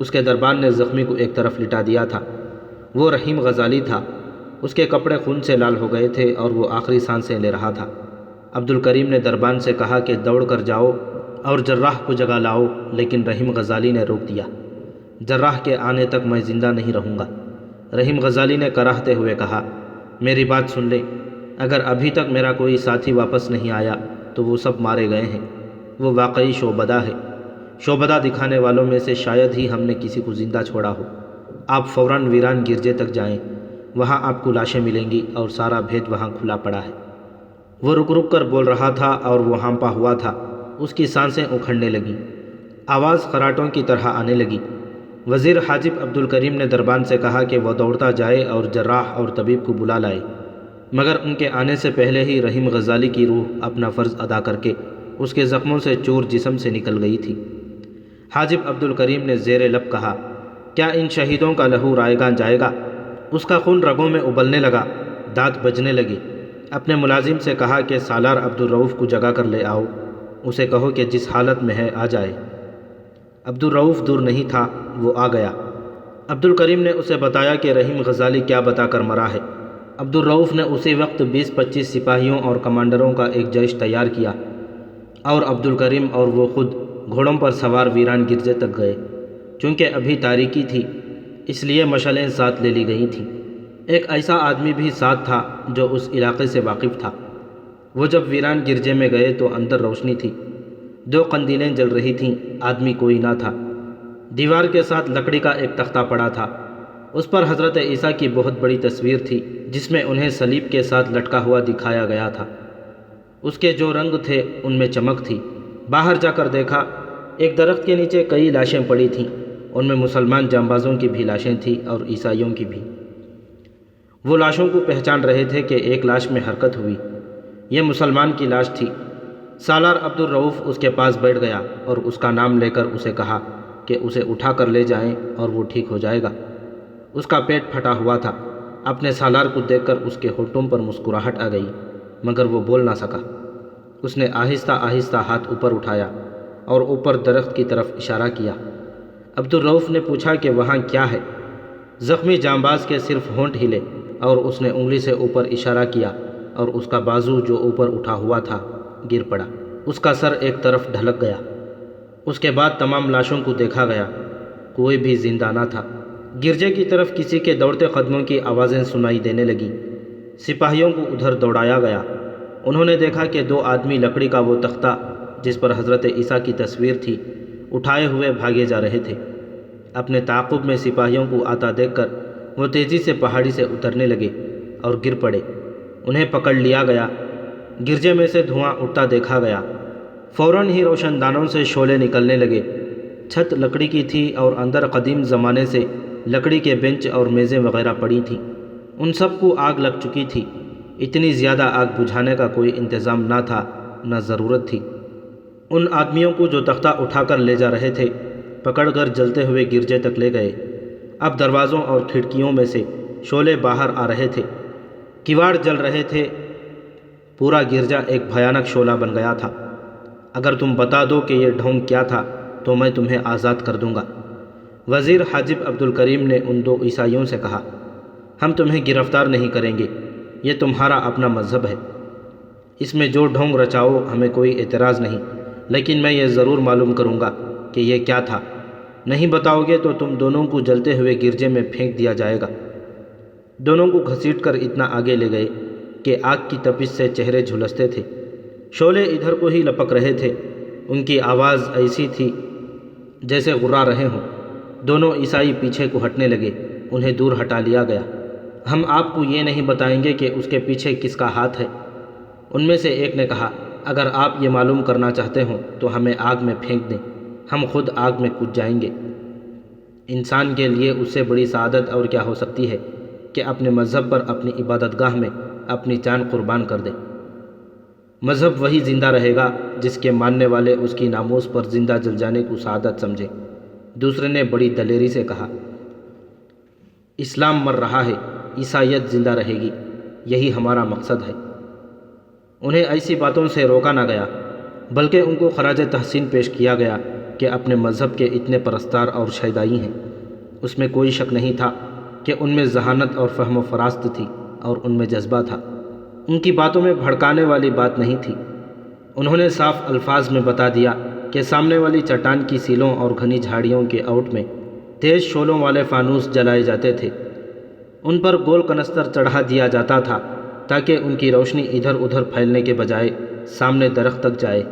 اس کے دربان نے زخمی کو ایک طرف لٹا دیا تھا۔ وہ رحیم غزالی تھا۔ اس کے کپڑے خون سے لال ہو گئے تھے اور وہ آخری سانسیں لے رہا تھا۔ عبدالکریم نے دربان سے کہا کہ دوڑ کر جاؤ اور جراح کو جگہ لاؤ، لیکن رحیم غزالی نے روک دیا۔ جراح کے آنے تک میں زندہ نہیں رہوں گا۔ رحیم غزالی نے کراہتے ہوئے کہا، میری بات سن لے، اگر ابھی تک میرا کوئی ساتھی واپس نہیں آیا تو وہ سب مارے گئے ہیں۔ وہ واقعی شعبدہ ہے۔ شعبدہ دکھانے والوں میں سے شاید ہی ہم نے کسی کو زندہ چھوڑا ہو۔ آپ فوراً ویران گرجے تک جائیں، وہاں آپ کو لاشیں ملیں گی اور سارا بھید وہاں کھلا پڑا ہے۔ وہ رک رک کر بول رہا تھا اور وہ ہانپا ہوا تھا۔ اس کی سانسیں اکھڑنے لگیں، آواز خراٹوں کی طرح آنے لگی۔ وزیر حاجب عبدالکریم نے دربان سے کہا کہ وہ دوڑتا جائے اور جراح اور طبیب کو بلا لائے، مگر ان کے آنے سے پہلے ہی رحیم غزالی کی روح اپنا فرض ادا کر کے اس کے زخموں سے چور جسم سے نکل گئی تھی۔ حاجب عبدالکریم نے زیر لب کہا، کیا ان شہیدوں کا لہو رائیگاں جائے گا؟ اس کا خون رگوں میں ابلنے لگا، دانت بجنے لگے۔ اپنے ملازم سے کہا کہ سالار عبدالرؤف کو جگا کر لے آؤ، اسے کہو کہ جس حالت میں ہے آ جائے۔ عبدالرؤف دور نہیں تھا، وہ آ گیا۔ عبدالکریم نے اسے بتایا کہ رحیم غزالی کیا بتا کر مرا ہے۔ عبدالرؤف نے اسی وقت 20-25 سپاہیوں اور کمانڈروں کا ایک جیش تیار کیا اور عبدالکریم اور وہ خود گھوڑوں پر سوار ویران گرجے تک گئے۔ چونکہ ابھی تاریکی تھی اس لیے مشعلیں ساتھ لے لی گئی تھیں۔ ایک ایسا آدمی بھی ساتھ تھا جو اس علاقے سے واقف تھا۔ وہ جب ویران گرجے میں گئے تو اندر روشنی تھی، 2 قندیلیں جل رہی تھیں، آدمی کوئی نہ تھا۔ دیوار کے ساتھ لکڑی کا ایک تختہ پڑا تھا، اس پر حضرت عیسیٰ کی بہت بڑی تصویر تھی جس میں انہیں صلیب کے ساتھ لٹکا ہوا دکھایا گیا تھا۔ اس کے جو رنگ تھے ان میں چمک تھی۔ باہر جا کر دیکھا، ایک درخت کے نیچے کئی لاشیں پڑی تھیں، ان میں مسلمان جانبازوں کی بھی لاشیں تھیں اور عیسائیوں کی بھی۔ وہ لاشوں کو پہچان رہے تھے کہ ایک لاش میں حرکت ہوئی، یہ مسلمان کی لاش تھی۔ سالار عبدالرؤف اس کے پاس بیٹھ گیا اور اس کا نام لے کر اسے کہا کہ اسے اٹھا کر لے جائیں اور وہ ٹھیک ہو جائے گا۔ اس کا پیٹ پھٹا ہوا تھا۔ اپنے سالار کو دیکھ کر اس کے ہونٹوں پر مسکراہٹ آ گئی، مگر وہ بول نہ سکا۔ اس نے آہستہ آہستہ ہاتھ اوپر اٹھایا اور اوپر درخت کی طرف اشارہ کیا۔ عبدالرؤف نے پوچھا کہ وہاں کیا ہے؟ زخمی جانباز کے صرف ہونٹ ہلے اور اس نے انگلی سے اوپر اشارہ کیا اور اس کا بازو جو اوپر اٹھا ہوا تھا گر پڑا۔ اس کا سر ایک طرف ڈھلک گیا۔ اس کے بعد تمام لاشوں کو دیکھا گیا، کوئی بھی زندہ نہ تھا۔ گرجے کی طرف کسی کے دوڑتے قدموں کی آوازیں سنائی دینے لگیں۔ سپاہیوں کو ادھر دوڑایا گیا۔ انہوں نے دیکھا کہ 2 آدمی لکڑی کا وہ تختہ جس پر حضرت عیسیٰ کی تصویر تھی اٹھائے ہوئے بھاگے جا رہے تھے۔ اپنے تعاقب میں سپاہیوں کو آتا دیکھ کر وہ تیزی سے پہاڑی سے اترنے لگے اور گر پڑے۔ انہیں پکڑ لیا گیا۔ گرجے میں سے دھواں اٹھتا دیکھا گیا۔ فوراً ہی روشن دانوں سے شعلے نکلنے لگے۔ چھت لکڑی کی تھی اور اندر قدیم زمانے سے لکڑی کے بینچ اور میزیں وغیرہ پڑی تھیں۔ ان سب کو آگ لگ چکی تھی۔ اتنی زیادہ آگ بجھانے کا کوئی انتظام نہ تھا، نہ ضرورت تھی۔ ان آدمیوں کو جو تختہ اٹھا کر لے جا رہے تھے پکڑ کر جلتے ہوئے گرجے تک لے گئے۔ اب دروازوں اور کھڑکیوں میں سے شعلے باہر آ رہے تھے، کواڑ جل رہے تھے۔ پورا گرجا ایک بھیانک شعلہ بن گیا تھا۔ اگر تم بتا دو کہ یہ ڈھونگ کیا تھا تو میں تمہیں آزاد کر دوں گا۔ وزیر حاجب عبدالکریم نے ان 2 عیسائیوں سے کہا، ہم تمہیں گرفتار نہیں کریں گے، یہ تمہارا اپنا مذہب ہے، اس میں جو ڈھونگ رچاؤ ہمیں کوئی اعتراض نہیں، لیکن میں یہ ضرور معلوم کروں گا کہ یہ کیا تھا۔ نہیں بتاؤ گے تو تم دونوں کو جلتے ہوئے گرجے میں پھینک دیا جائے گا۔ دونوں کو گھسیٹ کر اتنا آگے لے گئے کہ آگ کی تپش سے چہرے جھلستے تھے۔ شعلے ادھر کو ہی لپک رہے تھے۔ ان کی آواز ایسی تھی جیسے غرا رہے ہوں۔ دونوں عیسائی پیچھے کو ہٹنے لگے، انہیں دور ہٹا لیا گیا۔ ہم آپ کو یہ نہیں بتائیں گے کہ اس کے پیچھے کس کا ہاتھ ہے، ان میں سے ایک نے کہا۔ اگر آپ یہ معلوم کرنا چاہتے ہوں تو ہمیں آگ میں پھینک دیں، ہم خود آگ میں کود جائیں گے۔ انسان کے لیے اس سے بڑی سعادت اور کیا ہو سکتی ہے کہ اپنے مذہب پر اپنی عبادت گاہ میں اپنی جان قربان کر دے۔ مذہب وہی زندہ رہے گا جس کے ماننے والے اس کی ناموس پر زندہ جل جانے کو سعادت سمجھے۔ دوسرے نے بڑی دلیری سے کہا، اسلام مر رہا ہے، عیسائیت زندہ رہے گی، یہی ہمارا مقصد ہے۔ انہیں ایسی باتوں سے روکا نہ گیا، بلکہ ان کو خراج تحسین پیش کیا گیا کہ اپنے مذہب کے اتنے پرستار اور شیدائی ہیں۔ اس میں کوئی شک نہیں تھا کہ ان میں ذہانت اور فہم و فراست تھی اور ان میں جذبہ تھا۔ ان کی باتوں میں بھڑکانے والی بات نہیں تھی۔ انہوں نے صاف الفاظ میں بتا دیا کہ سامنے والی چٹان کی سیلوں اور گھنی جھاڑیوں کے اوٹ میں تیز شعلوں والے فانوس جلائے جاتے تھے۔ ان پر گول کنستر چڑھا دیا جاتا تھا تاکہ ان کی روشنی ادھر ادھر پھیلنے کے بجائے سامنے درخت تک جائے۔